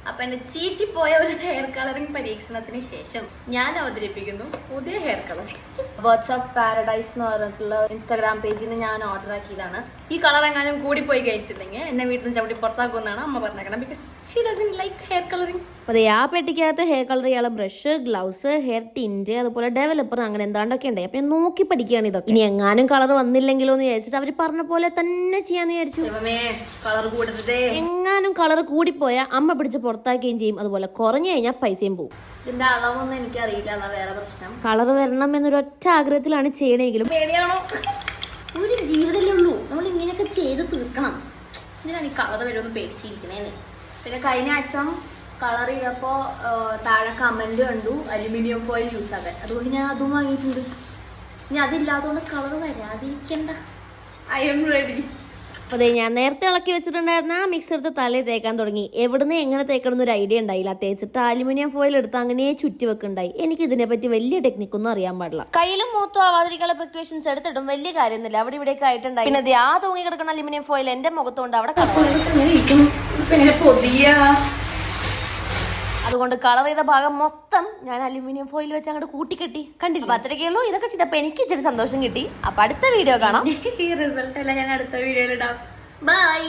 അപ്പൊ എന്നെ ചീറ്റിപ്പോയ ഒരു ഹെയർ കളറിംഗ് പരീക്ഷണത്തിന് ശേഷം ഞാൻ അവതരിപ്പിക്കുന്നു പുതിയ hair colouring. Birds of paradise എന്ന് പറഞ്ഞിട്ടുള്ള ഇൻസ്റ്റാഗ്രാം പേജിൽ നിന്ന് ഞാൻ ഓർഡർ ആക്കിയതാണ്. ഈ കളർ എങ്ങാനും കൂടി പോയി കഴിച്ചിട്ടുണ്ടെങ്കിൽ എന്നെ വീട്ടിൽ നിന്ന് ചവിട്ടി പുറത്താക്കുമെന്നാണ് അമ്മ പറഞ്ഞേക്കണം. Because she doesn't like hair colouring. അതെ, ആ പെട്ടിക്കകത്ത് ഹെയർ കളർ ചെയ്യാനുള്ള ബ്രഷ്, ഗ്ലൗസ്, ഹെയർ ടിന്റ്, അതുപോലെ ഡെവലപ്പർ, അങ്ങനെ എന്താണ്ടൊക്കെ ഉണ്ട്. അപ്പൊ ഞാൻ നോക്കി പഠിക്കുകയാണ് ഇതൊക്കെ. ഇനി എങ്ങാനും കളർ വന്നില്ലെങ്കിലോ എന്ന് വിചാരിച്ചിട്ട് അവർ പറഞ്ഞ പോലെ തന്നെ ചെയ്യാന്ന് വിചാരിച്ചു. കളർ കൂടരുതേ. എങ്ങാനും കളർ കൂടിപ്പോയാൽ അമ്മ പിടിച്ച് പുറത്താക്കുകയും ചെയ്യും. അതുപോലെ കുറഞ്ഞു കഴിഞ്ഞാൽ പൈസയും പോകും. ഇതിന്റെ അളവൊന്നും എനിക്കറിയില്ല, അതാ വേറെ പ്രശ്നം. കളർ വരണം എന്നൊരൊറ്റ ആഗ്രഹത്തിലാണ് ചെയ്യണമെങ്കിലും പേടിയാണോ? ഒരു ജീവിതമല്ലേ ഉള്ളൂ, നമ്മൾ ഇങ്ങനെയൊക്കെ ചെയ്ത് തീർക്കണം. ഇതിനാണ് ഈ കളർ വരുമെന്ന് പേടിച്ചിരിക്കണേന്ന്. പിന്നെ കഴിഞ്ഞ ആഴ്ച കളർ ചെയ്തപ്പോ താഴെ കമന്റ് കണ്ടു അലുമിനിയം ഫോയിൽ യൂസ് ആക്കാൻ. അതുകൊണ്ട് ഞാൻ അതും വാങ്ങിയിട്ടുണ്ട്. ഇനി അതില്ലാത്തതുകൊണ്ട് കളർ വരാതിരിക്കണ്ട. I'm ready. അതെ, ഞാൻ നേരത്തെ ഇളക്കി വെച്ചിട്ടുണ്ടായിരുന്ന ആ മിക്സ് എടുത്ത് തലയിൽ തേക്കാൻ തുടങ്ങി. എവിടുന്ന് എങ്ങനെ തേക്കണം എന്നൊരു ഐഡിയ ഉണ്ടായില്ല. തേച്ചിട്ട് അലുമിനിയം ഫോയിൽ എടുത്ത് അങ്ങനെ ചുറ്റി വെക്കുണ്ടായി. എനിക്ക് ഇതിനെപ്പറ്റി വലിയ ടെക്നിക്കൊന്നും അറിയാൻ പാടില്ല. കയ്യിലും മൂത്തും ആവാതിരിക്കാനുള്ള പ്രിക്കോഷൻസ് എടുത്തിട്ടും വലിയ കാര്യമൊന്നുമില്ല. അവിടെ ഇവിടെയൊക്കെ ആയിട്ടുണ്ടായി. പിന്നെ ആ തൂങ്ങി കിടക്കുന്ന അലുമിനിയം ഫോയിൽ എന്റെ മുഖത്തുകൊണ്ട് അവിടെ അതുകൊണ്ട് കളർ ചെയ്ത ഭാഗം മൊത്തം ഞാൻ അലുമിനിയം ഫോയിൽ വെച്ച് അങ്ങോട്ട് കൂട്ടിക്കെട്ടി. കണ്ടില്ല? അപ്പൊ അത്രയ്ക്കുള്ളൂ. ഇതൊക്കെ ചെയ്തപ്പോ എനിക്ക് ഇച്ചിരി സന്തോഷം കിട്ടി. അപ്പൊ അടുത്ത വീഡിയോ കാണാം. ഈ റിസൾട്ട് എല്ലാം ഞാൻ അടുത്ത വീഡിയോയിൽ ഇടാം. ബൈ.